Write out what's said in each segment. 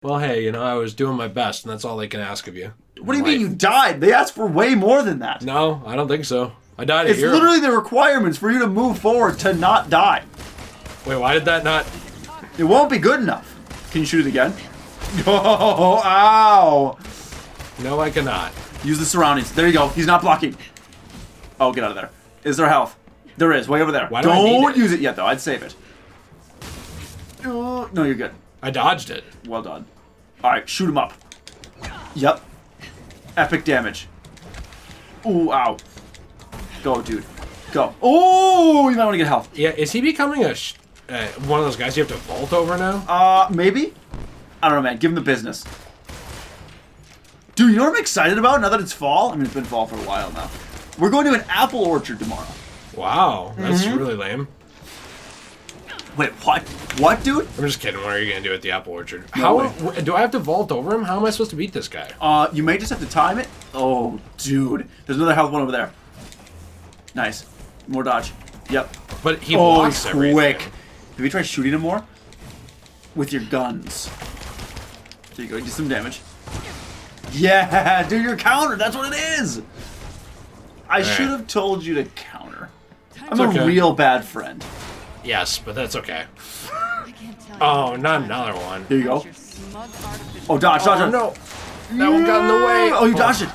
Well, hey, I was doing my best, and that's all they can ask of you. What do you mean you died? They asked for way more than that. No, I don't think so. I died a It's hero. literally the requirements for you to move forward to not die. Wait, why did that not... It won't be good enough. Can you shoot it again? Oh, ow. No, I cannot. Use the surroundings. There you go. He's not blocking. Oh, get out of there. Is there health? There is. Way over there. Why do I need Don't it? use it yet, though. I'd save it. No, you're good. I dodged it. Well done. All right, shoot him up. Yep. Epic damage. Ooh, ow. Go, dude. Go. Oh, you might want to get health. Yeah, is he becoming one of those guys you have to vault over now? Maybe? I don't know, man. Give him the business. Dude, you know what I'm excited about now that it's fall? I mean, it's been fall for a while now. We're going to an apple orchard tomorrow. Wow, that's really lame. Wait, what? What, dude? I'm just kidding. What are you going to do at the apple orchard? No Do I have to vault over him? How am I supposed to beat this guy? You may just have to time it. Oh, dude. There's another health one over there. Nice. More dodge. Yep. But he Oh, blocks he's everything. quick. Have you tried shooting him more? With your guns. There you go. Do some damage. Yeah, do your counter. That's what it is. I should have told you to counter. I'm a real bad friend. Yes, but that's okay. Oh, not another one. There you go. Oh, dodge, dodge, dodge. No. That one got in the way. Oh, you dodged it.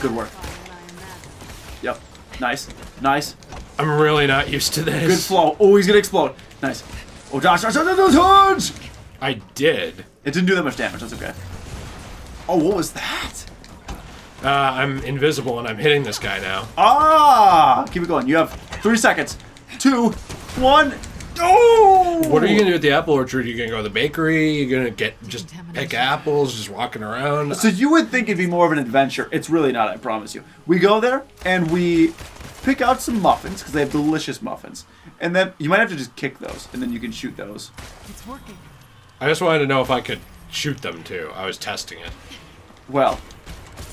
Good work. Yep. Nice. Nice. I'm really not used to this. Good flow. Oh, he's gonna explode. Nice. Oh, dodge, dodge, dodge, dodge, dodge. I did. It didn't do that much damage. That's okay. Oh, what was that? I'm invisible and I'm hitting this guy now. Ah! Keep it going. You have 3 seconds. 2, 1. Oh! What are you gonna do at the apple orchard? You're gonna go to the bakery? You're gonna just pick apples, just walking around? So you would think it'd be more of an adventure. It's really not, I promise you. We go there and we pick out some muffins because they have delicious muffins. And then you might have to just kick those and then you can shoot those. It's working. I just wanted to know if I could shoot them too. I was testing it. Well,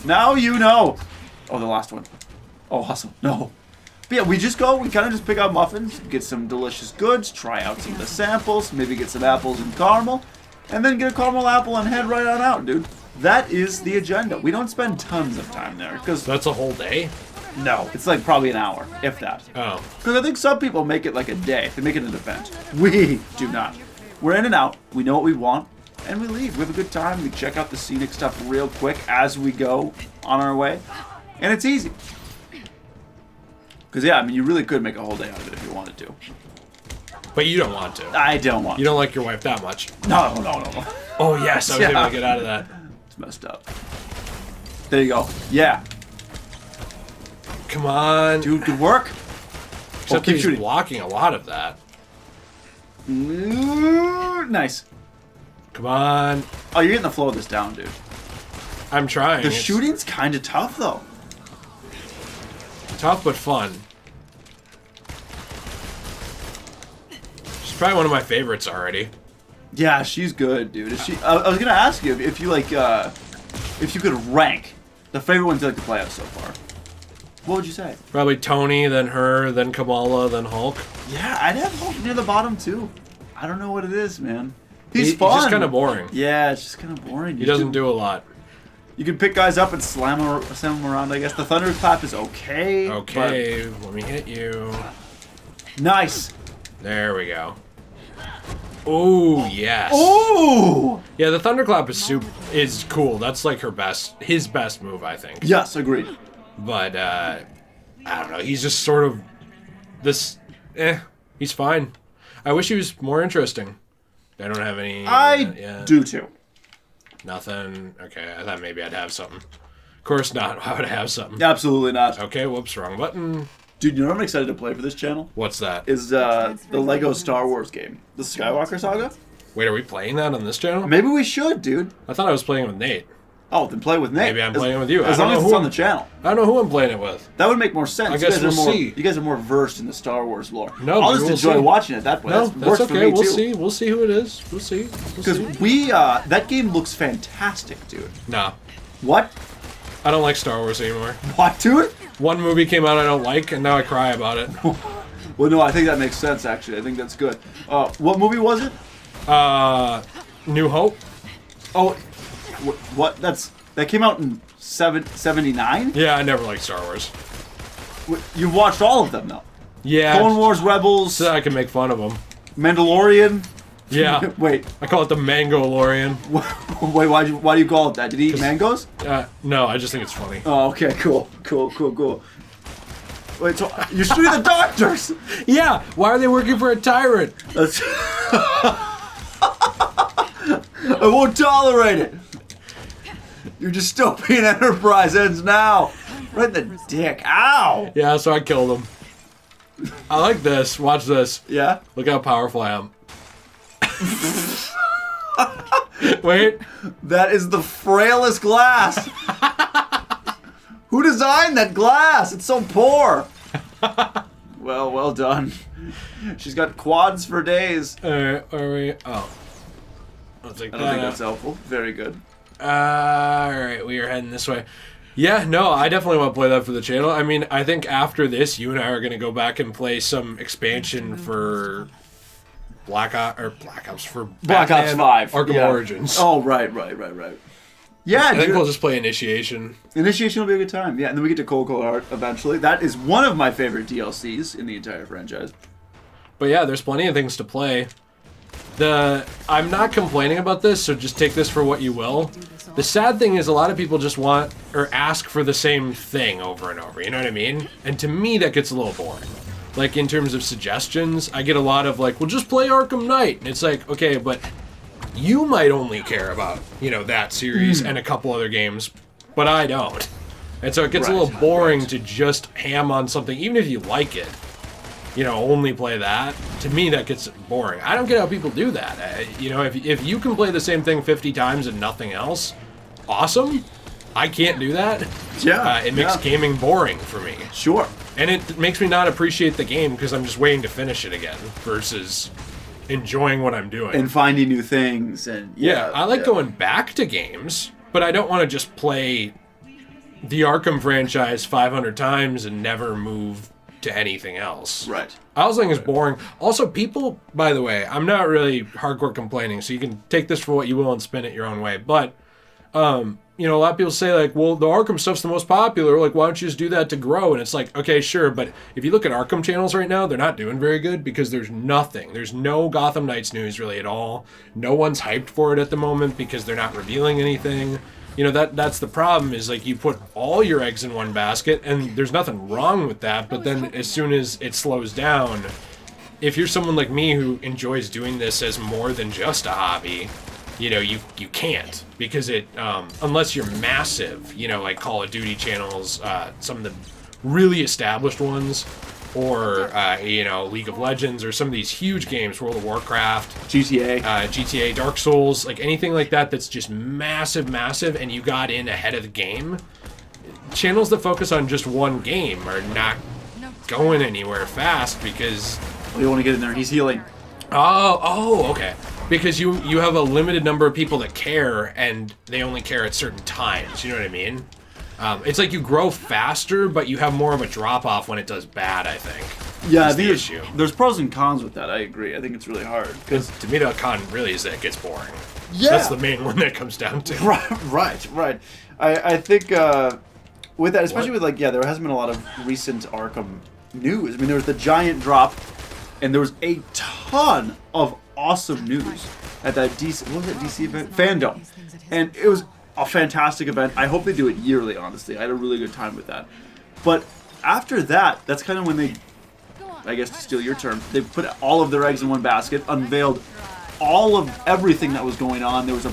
now you know. Oh, the last one. Oh, awesome. No. But yeah, we kind of just pick out muffins, get some delicious goods, try out some of the samples, maybe get some apples and caramel, and then get a caramel apple and head right on out, dude. That is the agenda. We don't spend tons of time there, because... That's a whole day? No, it's like probably an hour, if that. Oh. Because I think some people make it like a day. They make it an event. We do not. We're in and out. We know what we want, and we leave. We have a good time. We check out the scenic stuff real quick as we go on our way, and it's easy. Because, yeah, I mean, you really could make a whole day out of it if you wanted to. But you don't want to. I don't want You don't like your wife that much. No. Oh, yes, I was able to get out of that. It's messed up. There you go. Yeah. Come on. Dude, good work. Except keep he's shooting. blocking a lot of that. Nice. Come on. Oh, you're getting the flow of this down, dude. I'm trying. The It's shooting's kind of tough, though. tough but fun. She's probably one of my favorites already. Yeah, she's good, dude. Is she? I was gonna ask you if you like, if you could rank the favorite ones you like to play as so far. What would you say? Probably Tony, then her, then Kamala, then Hulk. Yeah, I'd have Hulk near the bottom too. I don't know what it is, man. He's fun. He's just kind of boring. Yeah, it's just kind of boring. He doesn't do a lot. You can pick guys up and slam them around, I guess. The thunderclap is okay. Okay, let me hit you. Nice. There we go. Oh, yes. Ooh! Yeah, the thunderclap is cool. That's like his best move, I think. Yes, agreed. But, I don't know. He's just sort of this, he's fine. I wish he was more interesting. I don't have any. I do too. Nothing. Okay, I thought maybe I'd have something. Of course not. Why would I have something? Absolutely not. Okay, whoops, wrong button. Dude, you know what I'm excited to play for this channel? What's that? Is the Lego Star Wars game. The Skywalker Saga? Wait, are we playing that on this channel? Maybe we should, dude. I thought I was playing with Nate. Oh, then play with Nate. Maybe I'm playing with you. As long as it's on the channel. I don't know who I'm playing it with. That would make more sense. I guess we'll see. You guys are more versed in the Star Wars lore. No, I'll just we'll enjoy see. watching it that way. No, That that's works okay. for me We'll too. see. We'll see who it is. We'll see. Because that game looks fantastic, dude. Nah, What? I don't like Star Wars anymore. What, dude? One movie came out I don't like, and now I cry about it. Well, no, I think that makes sense, actually. I think that's good. What movie was it? New Hope. Oh, what? That came out in 79? Yeah, I never liked Star Wars. You've watched all of them, though. Yeah. Clone Wars, Rebels, So I can make fun of them. Mandalorian. Yeah. Wait. I call it the Mango-Lorian. Wait, why do you call it that? Did he eat mangoes? No, I just think it's funny. Oh, okay, cool. Wait, so you're shooting the doctors? Yeah, why are they working for a tyrant? That's I won't tolerate it. Your dystopian enterprise ends now. Right in the dick. Ow! Yeah, so I killed him. I like this. Watch this. Yeah? Look how powerful I am. Wait. That is the frailest glass. Who designed that glass? It's so poor. Well done. She's got quads for days. Alright, are we... Oh. I'll take I don't think that's helpful. Very good. Alright, we are heading this way. Yeah, no, I definitely want to play that for the channel. I mean, I think after this, you and I are going to go back and play some expansion for Black Ops for Black Ops 5. Arkham Origins. Oh, right. Yeah, I think we'll just play Initiation. Initiation will be a good time. Yeah, and then we get to Cold Heart eventually. That is one of my favorite DLCs in the entire franchise. But yeah, there's plenty of things to play. I'm not complaining about this, so just take this for what you will. The sad thing is a lot of people just want or ask for the same thing over and over, you know what I mean? And to me, that gets a little boring. Like, in terms of suggestions, I get a lot of like, well, just play Arkham Knight. And it's like, okay, but you might only care about, that series and a couple other games, but I don't. And so it gets a little boring to just ham on something, even if you like it. Only play that. To me, that gets boring. I don't get how people do that. If you can play the same thing 50 times and nothing else, awesome. I can't do that. Yeah. It makes gaming boring for me. Sure. And it makes me not appreciate the game because I'm just waiting to finish it again versus enjoying what I'm doing. And finding new things. And I like going back to games, but I don't want to just play the Arkham franchise 500 times and never move to anything else. Right. I also think it's boring. Also, people, by the way, I'm not really hardcore complaining, so you can take this for what you will and spin it your own way. But, a lot of people say, like, well, the Arkham stuff's the most popular. Like, why don't you just do that to grow? And it's like, okay, sure. But if you look at Arkham channels right now, they're not doing very good because there's nothing. There's no Gotham Knights news really at all. No one's hyped for it at the moment because they're not revealing anything. That's the problem is like you put all your eggs in one basket and there's nothing wrong with that. But then as soon as it slows down, if you're someone like me who enjoys doing this as more than just a hobby, you can't because it, unless you're massive, like Call of Duty channels, some of the really established ones, or League of Legends, or some of these huge games, World of Warcraft, GTA, Dark Souls, like anything like that that's just massive, and you got in ahead of the game. Channels that focus on just one game are not going anywhere fast because... Oh, you want to get in there, he's healing. Oh, okay. Because you have a limited number of people that care, and they only care at certain times, you know what I mean? It's like you grow faster, but you have more of a drop-off when it does bad, I think. Yeah, there's pros and cons with that, I agree. I think it's really hard. Because to me, the con really is that it gets boring. Yeah. That's the main one that comes down to. Right. I think with that, especially with there hasn't been a lot of recent Arkham news. I mean, there was the giant drop, and there was a ton of awesome news at that DC event? Fandom. And it was a fantastic event. I hope they do it yearly, honestly. I had a really good time with that. But after that, that's kind of when they, I guess to steal your term, they put all of their eggs in one basket, unveiled all of everything that was going on. There was a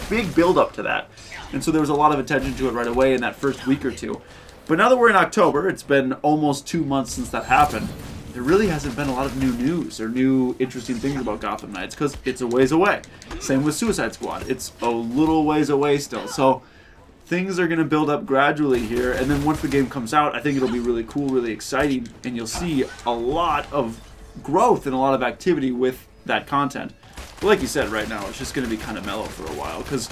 big build-up to that. And so there was a lot of attention to it right away in that first week or two. But now that we're in October, it's been almost 2 months since that happened. There really hasn't been a lot of new news or new interesting things about Gotham Knights because it's a ways away. Same with Suicide Squad. It's a little ways away still. So things are going to build up gradually here. And then once the game comes out, I think it'll be really cool, really exciting. And you'll see a lot of growth and a lot of activity with that content. But like you said, right now, it's just going to be kind of mellow for a while because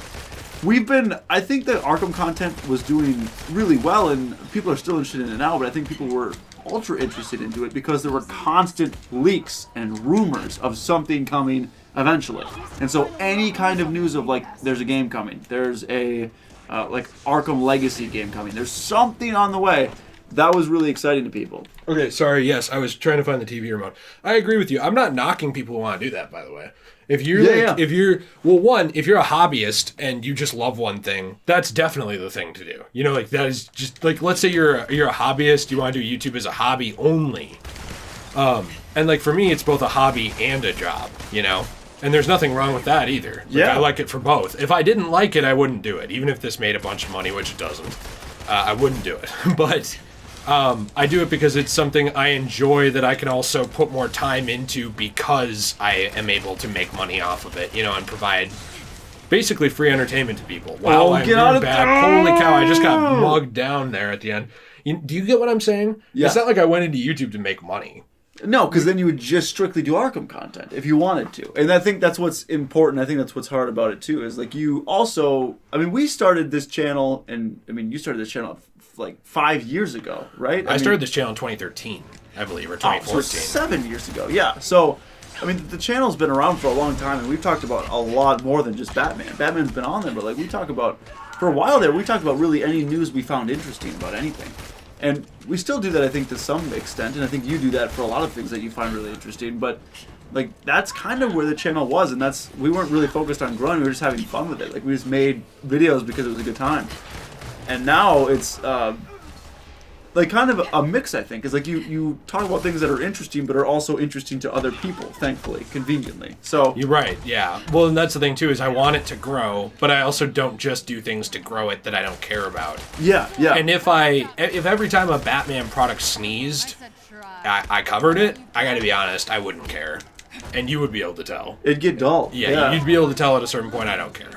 I think that Arkham content was doing really well and people are still interested in it now, but I think people were ultra interested into it because there were constant leaks and rumors of something coming eventually. And so any kind of news of like there's a game coming, there's a like Arkham Legacy game coming, there's something on the way, that was really exciting to people. Okay, sorry, yes, I was trying to find the TV remote. I agree with you. I'm not knocking people who want to do that, by the way. If you're if you're if you're a hobbyist and you just love one thing, that's definitely the thing to do. You know, like that is just like, let's say you're a hobbyist, you want to do YouTube as a hobby only. And like for me, it's both a hobby and a job, you know? And there's nothing wrong with that either. Like, I like it for both. If I didn't like it, I wouldn't do it. Even if this made a bunch of money, which it doesn't, I wouldn't do it. But I do it because it's something I enjoy that I can also put more time into because I am able to make money off of it, you know, and provide basically free entertainment to people. Wow, I'm doing bad. Holy cow, I just got mugged down there at the end. Do you get what I'm saying? Yeah. It's not like I went into YouTube to make money. No, because then you would just strictly do Arkham content if you wanted to. And I think that's what's important. I think that's what's hard about it, too, is like you also... I mean, we started this channel, and I mean, you started this channel like 5 years ago, right? I started this channel in 2013, I believe, or 2014. So 7 years ago, yeah. So, I mean, the channel's been around for a long time, and we've talked about a lot more than just Batman. Batman's been on there, but like we talk about... For a while there, we talked about really any news we found interesting about anything. And we still do that, I think, to some extent, and I think you do that for a lot of things that you find really interesting, but, like, that's kind of where the channel was, and we weren't really focused on growing, we were just having fun with it. Like, we just made videos because it was a good time. And now it's, like, kind of a mix, I think. It's like you talk about things that are interesting, but are also interesting to other people, thankfully, conveniently. So you're right, yeah. Well, and that's the thing, too, is I want it to grow, but I also don't just do things to grow it that I don't care about. Yeah. And if every time a Batman product sneezed, I covered it, I gotta be honest, I wouldn't care. And you would be able to tell. It'd get dull. Yeah, you'd be able to tell at a certain point, I don't care.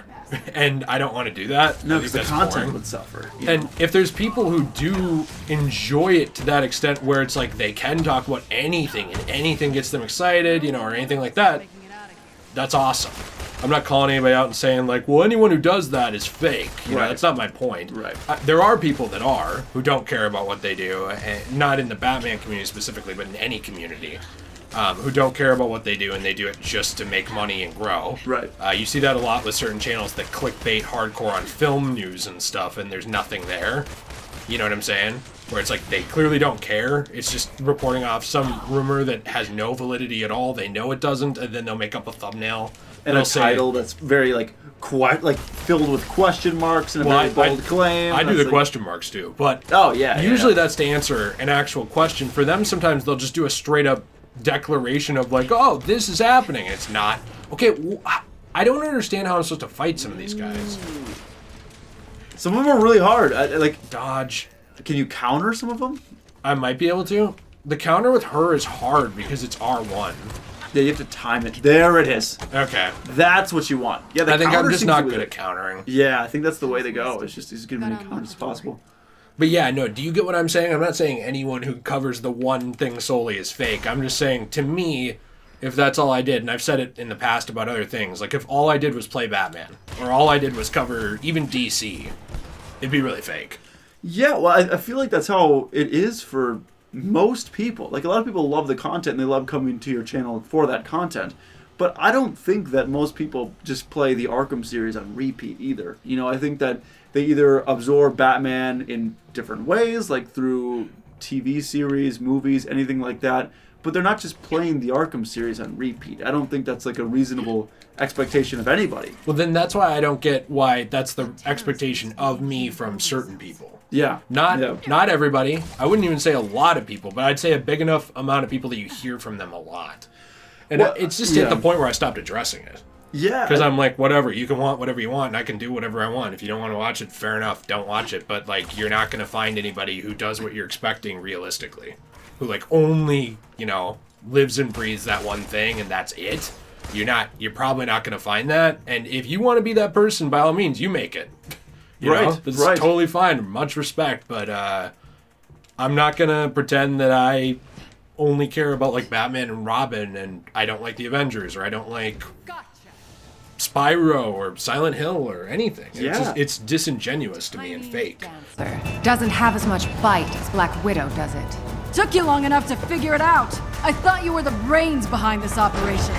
And I don't want to do that. No, because the content would suffer. And if there's people who do enjoy it to that extent where it's like they can talk about anything and anything gets them excited, you know, or anything like that, that's awesome. I'm not calling anybody out and saying like, well, anyone who does that is fake. You know, that's not my point. Right. There are people that are, who don't care about what they do, and not in the Batman community specifically, but in any community. Who don't care about what they do, and they do it just to make money and grow. Right. You see that a lot with certain channels that clickbait hardcore on film news and stuff, and there's nothing there. You know what I'm saying? Where it's like they clearly don't care. It's just reporting off some rumor that has no validity at all. They know it doesn't, and then they'll make up a thumbnail. And a title that's very like filled with question marks and a very bold claim. I do the question marks too, but usually that's to answer an actual question. For them, sometimes they'll just do a straight up declaration of like, oh, this is happening. It's not. Okay, I don't understand how I'm supposed to fight some of these guys. Some of them are really hard. Like dodge. Can you counter some of them? I might be able to. The counter with her is hard because it's R1. Yeah, you have to time it. There it is. Okay. That's what you want. Yeah, I think I'm just not good at countering. Yeah, I think that's the way to go. It's just as good many counters as possible. But yeah, no, do you get what I'm saying? I'm not saying anyone who covers the one thing solely is fake. I'm just saying, to me, if that's all I did, and I've said it in the past about other things, like if all I did was play Batman, or all I did was cover even DC, it'd be really fake. Yeah, well, I feel like that's how it is for most people. Like, a lot of people love the content, and they love coming to your channel for that content. But I don't think that most people just play the Arkham series on repeat either. You know, I think that they either absorb Batman in different ways, like through TV series, movies, anything like that, but they're not just playing the Arkham series on repeat. I don't think that's like a reasonable expectation of anybody. Well, then that's why I don't get why that's the expectation of me from certain people. Yeah. Not everybody. I wouldn't even say a lot of people, but I'd say a big enough amount of people that you hear from them a lot. And it's just at the point where I stopped addressing it. Yeah. Because I'm like, whatever, you can want whatever you want, and I can do whatever I want. If you don't want to watch it, fair enough, don't watch it. But, like, you're not going to find anybody who does what you're expecting realistically. Who, like, only, you know, lives and breathes that one thing, and that's it. You're probably not going to find that. And if you want to be that person, by all means, you make it. You know? That's totally fine. Much respect. But I'm not going to pretend that I only care about, like, Batman and Robin, and I don't like the Avengers, or I don't like Spyro or Silent Hill or anything. Yeah. It's disingenuous to me and fake. Doesn't have as much bite as Black Widow, does it? Took you long enough to figure it out. I thought you were the brains behind this operation.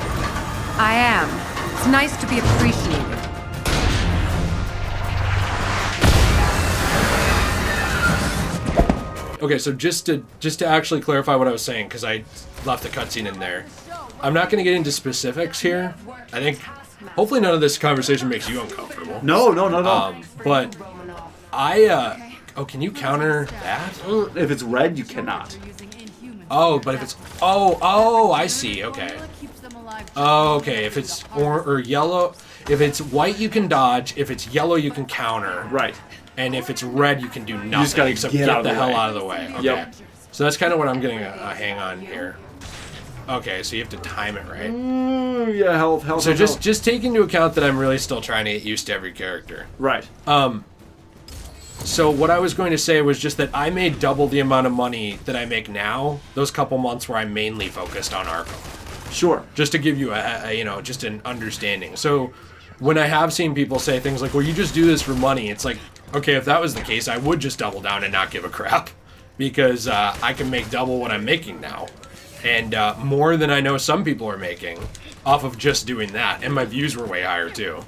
I am. It's nice to be appreciated. Okay, so just to actually clarify what I was saying, because I left the cutscene in there. I'm not going to get into specifics here. I think hopefully none of this conversation makes you uncomfortable. No. But I oh, can you counter that? If it's red, you cannot. Oh, but if it's oh, I see. Okay. Oh, okay. If it's or yellow, if it's white, you can dodge. If it's yellow, you can counter. Right. And if it's red, you can do nothing just gotta except get get out of the the hell way. out of the way. Okay. Yep. So that's kind of what I'm getting a hang on here. Okay, so you have to time it right. Yeah, health. So just take into account that I'm really still trying to get used to every character. Right. So what I was going to say was just that I made double the amount of money that I make now those couple months where I mainly focused on Arkham. Sure. Just to give you a just an understanding. So when I have seen people say things like, well, you just do this for money, it's like, okay, if that was the case, I would just double down and not give a crap because I can make double what I'm making now. And more than I know some people are making off of just doing that. And my views were way higher too.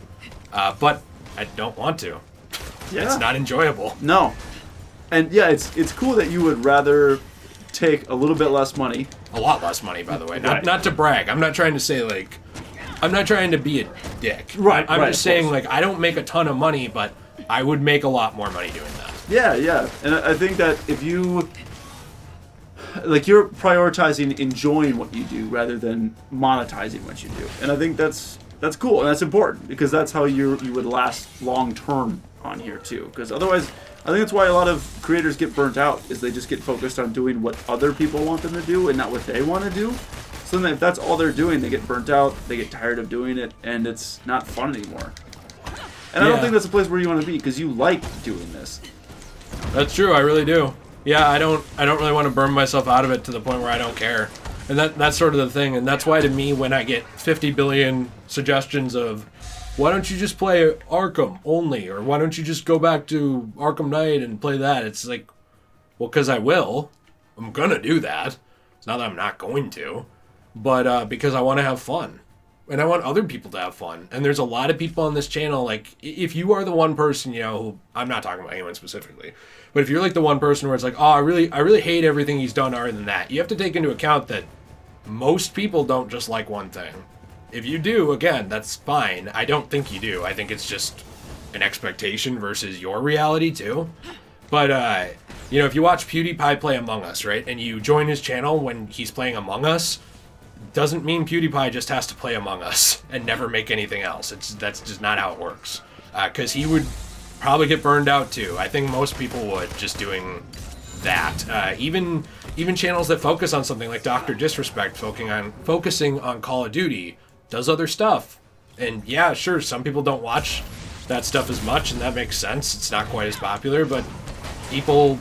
But I don't want to. Yeah. It's not enjoyable. No. And yeah, it's cool that you would rather take a little bit less money. A lot less money, by the way. Right. Not to brag. I'm not trying to say, like, I'm not trying to be a dick. Right, I'm right, just of saying, course. like, I don't make a ton of money, but I would make a lot more money doing that. Yeah. And I think that if you... Like, you're prioritizing enjoying what you do rather than monetizing what you do. And I think that's cool, and that's important, because that's how you would last long-term on here, too. Because otherwise, I think that's why a lot of creators get burnt out, is they just get focused on doing what other people want them to do and not what they want to do. So then if that's all they're doing, they get burnt out, they get tired of doing it, and it's not fun anymore. And I don't Yeah. think that's a place where you want to be, because you like doing this. That's true. I really do. Yeah, I don't really want to burn myself out of it to the point where I don't care. And that's sort of the thing. And that's why, to me, when I get 50 billion suggestions of, why don't you just play Arkham only? Or why don't you just go back to Arkham Knight and play that? It's like, well, because I will. I'm going to do that. It's not that I'm not going to. But because I want to have fun. And I want other people to have fun. And there's a lot of people on this channel, like, if you are the one person, who, I'm not talking about anyone specifically, but if you're like the one person where it's like, oh, I really hate everything he's done other than that, you have to take into account that most people don't just like one thing. If you do, again, that's fine. I don't think you do. I think it's just an expectation versus your reality too. But, if you watch PewDiePie play Among Us, right, and you join his channel when he's playing Among Us, doesn't mean PewDiePie just has to play Among Us and never make anything else. That's just not how it works. Because he would probably get burned out too. I think most people would just doing that. Even channels that focus on something like Dr. Disrespect, focusing on Call of Duty, does other stuff. And yeah, sure, some people don't watch that stuff as much, and that makes sense. It's not quite as popular, but people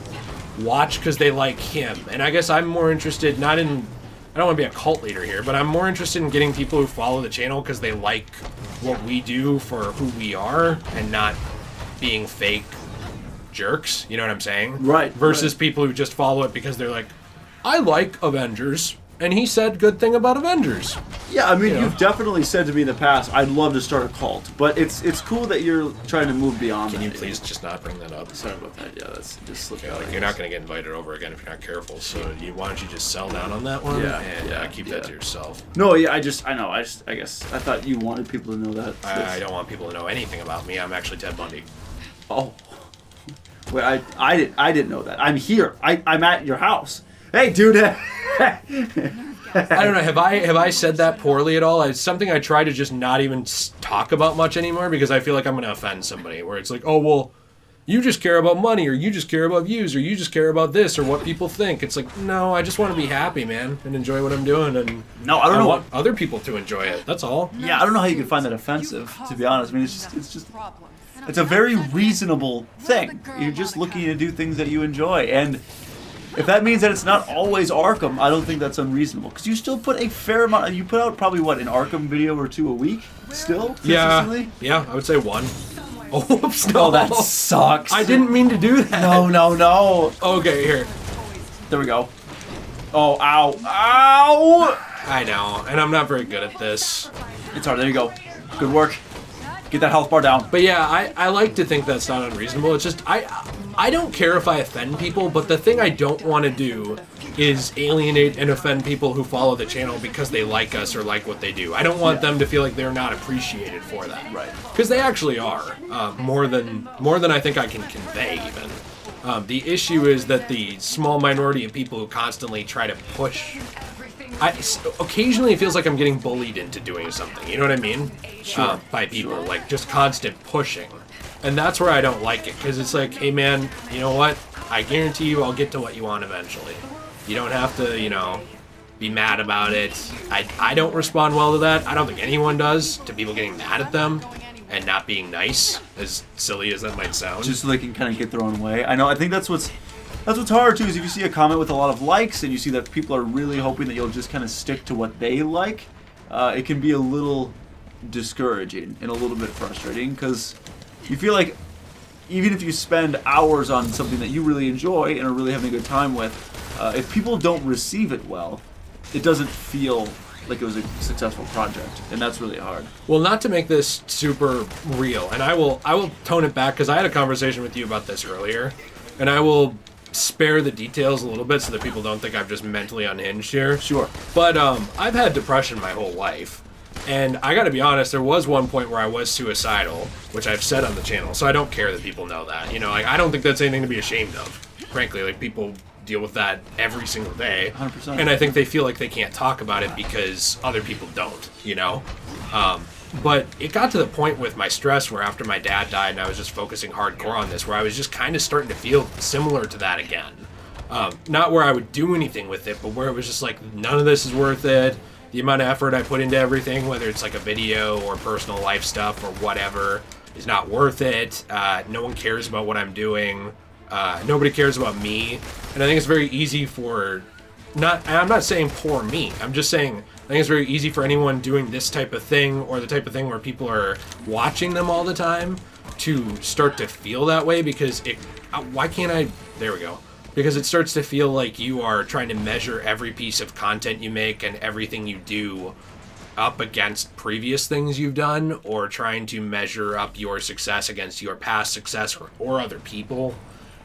watch because they like him. And I guess I'm more interested, not in... I don't want to be a cult leader here, but I'm more interested in getting people who follow the channel because they like what we do for who we are and not being fake jerks. You know what I'm saying? Right. Versus people who just follow it because they're like, I like Avengers, and he said good thing about Avengers. Yeah, I mean, You know. you've definitely said to me in the past, I'd love to start a cult, but it's cool that you're trying to move beyond Can that. you please just not bring that up? Sorry about that. Yeah, that's just slipped out. Like, you're not going to get invited over again if you're not careful. So why don't you just sell down on that one and keep that to yourself? No, yeah, I guess I thought you wanted people to know that. I don't want people to know anything about me. I'm actually Ted Bundy. Oh, wait, I didn't know that. I'm here. I'm at your house. Hey, dude. I don't know. Have I said that poorly at all? It's something I try to just not even talk about much anymore because I feel like I'm going to offend somebody. Where it's like, oh well, you just care about money, or you just care about views, or you just care about this, or what people think. It's like, no, I just want to be happy, man, and enjoy what I'm doing, and No, I don't know. I want other people to enjoy it. That's all. Yeah, I don't know how you could find that offensive, to be honest. I mean, it's a very reasonable thing. You're just looking to do things that you enjoy, and if that means that it's not always Arkham, I don't think that's unreasonable. Because you still put a fair amount. You put out probably an Arkham video or two a week, still. Consistently? Yeah, I would say one. Oh, whoops, no. Oh, that sucks. I didn't mean to do that. No. Okay, here. There we go. Oh, ow. I know, and I'm not very good at this. It's hard. There you go. Good work. Get that health bar down. But yeah, I like to think that's not unreasonable. It's just I don't care if I offend people, but the thing I don't want to do is alienate and offend people who follow the channel because they like us or like what they do. I don't want them to feel like they're not appreciated for that. Right. Because they actually are, more than I think I can convey even. The issue is that the small minority of people who constantly try to push. Occasionally it feels like I'm getting bullied into doing something. You know what I mean? Sure. By people, like just constant pushing. And that's where I don't like it, because it's like, hey man, you know what? I guarantee you I'll get to what you want eventually. You don't have to, be mad about it. I don't respond well to that. I don't think anyone does, to people getting mad at them and not being nice, as silly as that might sound. Just so they can kind of get their own way. I know, I think that's what's hard too, is if you see a comment with a lot of likes and you see that people are really hoping that you'll just kind of stick to what they like, it can be a little discouraging and a little bit frustrating, because you feel like even if you spend hours on something that you really enjoy and are really having a good time with, if people don't receive it well, it doesn't feel like it was a successful project, and that's really hard. Well, not to make this super real, and I will tone it back, because I had a conversation with you about this earlier, and I will spare the details a little bit so that people don't think I'm just mentally unhinged here. Sure. But I've had depression my whole life. And I gotta be honest, there was one point where I was suicidal, which I've said on the channel, so I don't care that people know that. I don't think that's anything to be ashamed of. Frankly, like, people deal with that every single day. 100%. And I think they feel like they can't talk about it because other people don't, But it got to the point with my stress where after my dad died and I was just focusing hardcore on this, where I was just kind of starting to feel similar to that again. Not where I would do anything with it, but where it was just like, none of this is worth it. The amount of effort I put into everything, whether it's like a video or personal life stuff or whatever, is not worth it. No one cares about what I'm doing. Nobody cares about me. And I think it's very easy for... I'm not saying poor me. I'm just saying I think it's very easy for anyone doing this type of thing, or the type of thing where people are watching them all the time, to start to feel that way, because why can't I... There we go. Because it starts to feel like you are trying to measure every piece of content you make and everything you do up against previous things you've done, or trying to measure up your success against your past success or other people.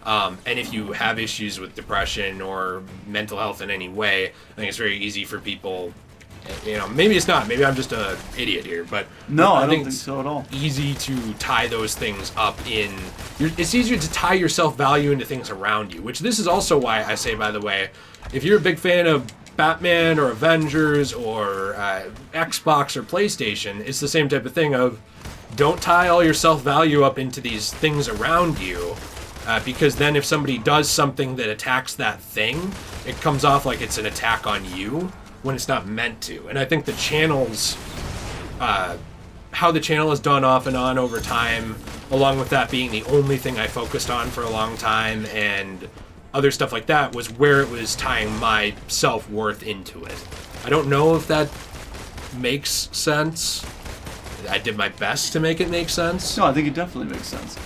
And if you have issues with depression or mental health in any way, I think it's very easy for people... maybe it's not. Maybe I'm just an idiot here, but no, I don't think so at all. Easy to tie those things up in. It's easier to tie your self-value into things around you, which this is also why I say, by the way, if you're a big fan of Batman or Avengers or Xbox or PlayStation, it's the same type of thing of, don't tie all your self-value up into these things around you, because then if somebody does something that attacks that thing, it comes off like it's an attack on you, when it's not meant to. And I think the channel's, how the channel has done off and on over time, along with that being the only thing I focused on for a long time, and other stuff like that, was where it was tying my self-worth into it. I don't know if that makes sense. I did my best to make it make sense. No, I think it definitely makes sense.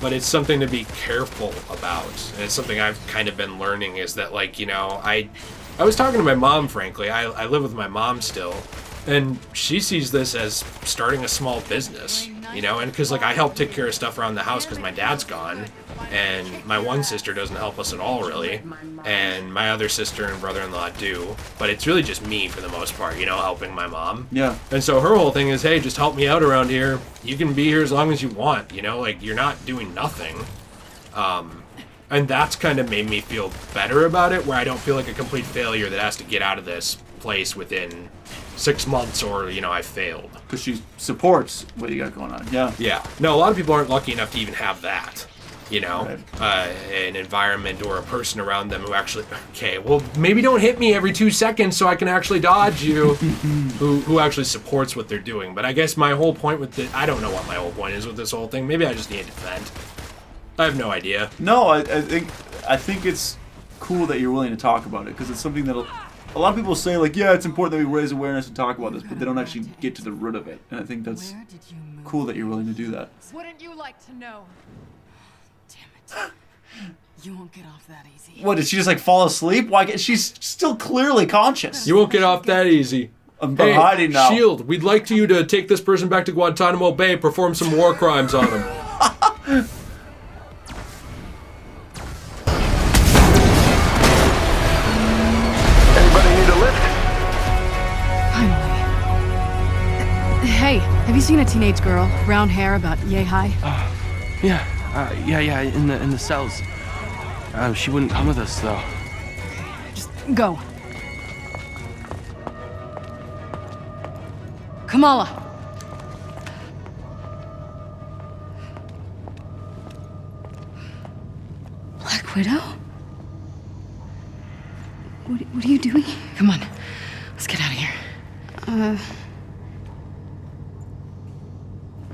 But it's something to be careful about. And it's something I've kind of been learning, is that, I was talking to my mom, frankly. I live with my mom still, and she sees this as starting a small business, and because I help take care of stuff around the house because my dad's gone, and my one sister doesn't help us at all, really, and my other sister and brother-in-law do, but it's really just me for the most part, helping my mom. Yeah. And so her whole thing is, hey, just help me out around here. You can be here as long as you want, you're not doing nothing. And that's kind of made me feel better about it, where I don't feel like a complete failure that has to get out of this place within 6 months, or, I failed. Because she supports what you got going on. Yeah. Yeah. No, a lot of people aren't lucky enough to even have that, Right. An environment or a person around them who actually, okay, well, maybe don't hit me every 2 seconds so I can actually dodge you, who actually supports what they're doing. But I guess my whole point with I don't know what my whole point is with this whole thing. Maybe I just need to vent. I have no idea. No, I think it's cool that you're willing to talk about it, because it's something that a lot of people say, yeah, it's important that we raise awareness and talk about this, but they don't actually get to the root of it. And I think that's cool that you're willing to do that. Wouldn't you like to know? Damn it. You won't get off that easy. What, did she just fall asleep? Why? She's still clearly conscious. You won't get off that easy. I'm Hey, hiding now. Shield, we'd like you to take this person back to Guantanamo Bay, perform some war crimes on him. Anybody need a lift? Finally. Hey, have you seen a teenage girl, brown hair, about yay high? Yeah, in the cells. She wouldn't come with us though. Just go. Kamala. Black Widow? What are you doing? Come on, let's get out of here.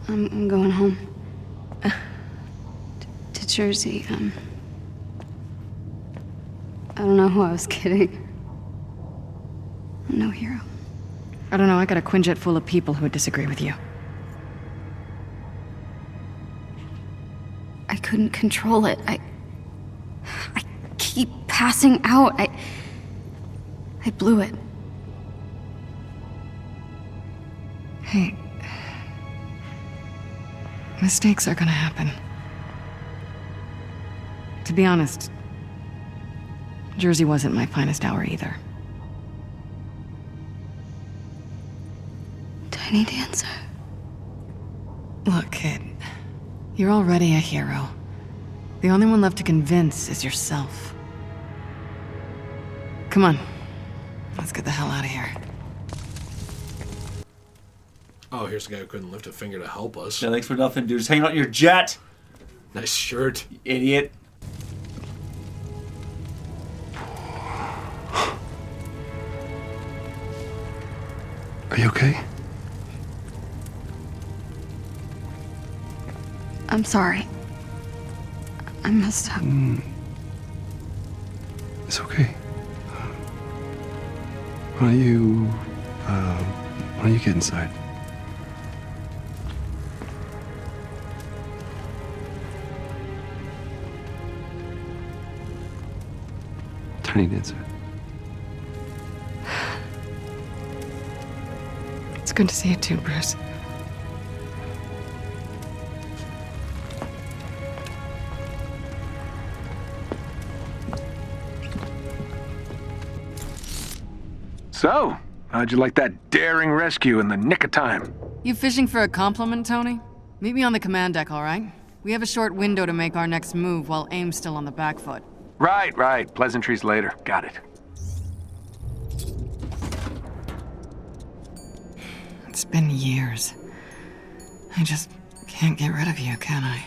I'm going home. To Jersey. I don't know who I was kidding. I'm no hero. I don't know, I got a Quinjet full of people who would disagree with you. I couldn't control it. I keep passing out. I blew it. Hey. Mistakes are gonna happen. To be honest, Jersey wasn't my finest hour either. Tiny Dancer. Look, kid. You're already a hero. The only one left to convince is yourself. Come on. Let's get the hell out of here. Oh, here's a guy who couldn't lift a finger to help us. Yeah, thanks for nothing, dude. Just hanging out in your jet. Nice shirt. You idiot. Are you okay? I'm sorry. I messed up. It's okay. Why don't you get inside? Tiny Dancer. It's good to see you too, Bruce. So, how'd you like that daring rescue in the nick of time? You fishing for a compliment, Tony? Meet me on the command deck, all right? We have a short window to make our next move while AIM's still on the back foot. Right. Pleasantries later. Got it. It's been years. I just can't get rid of you, can I?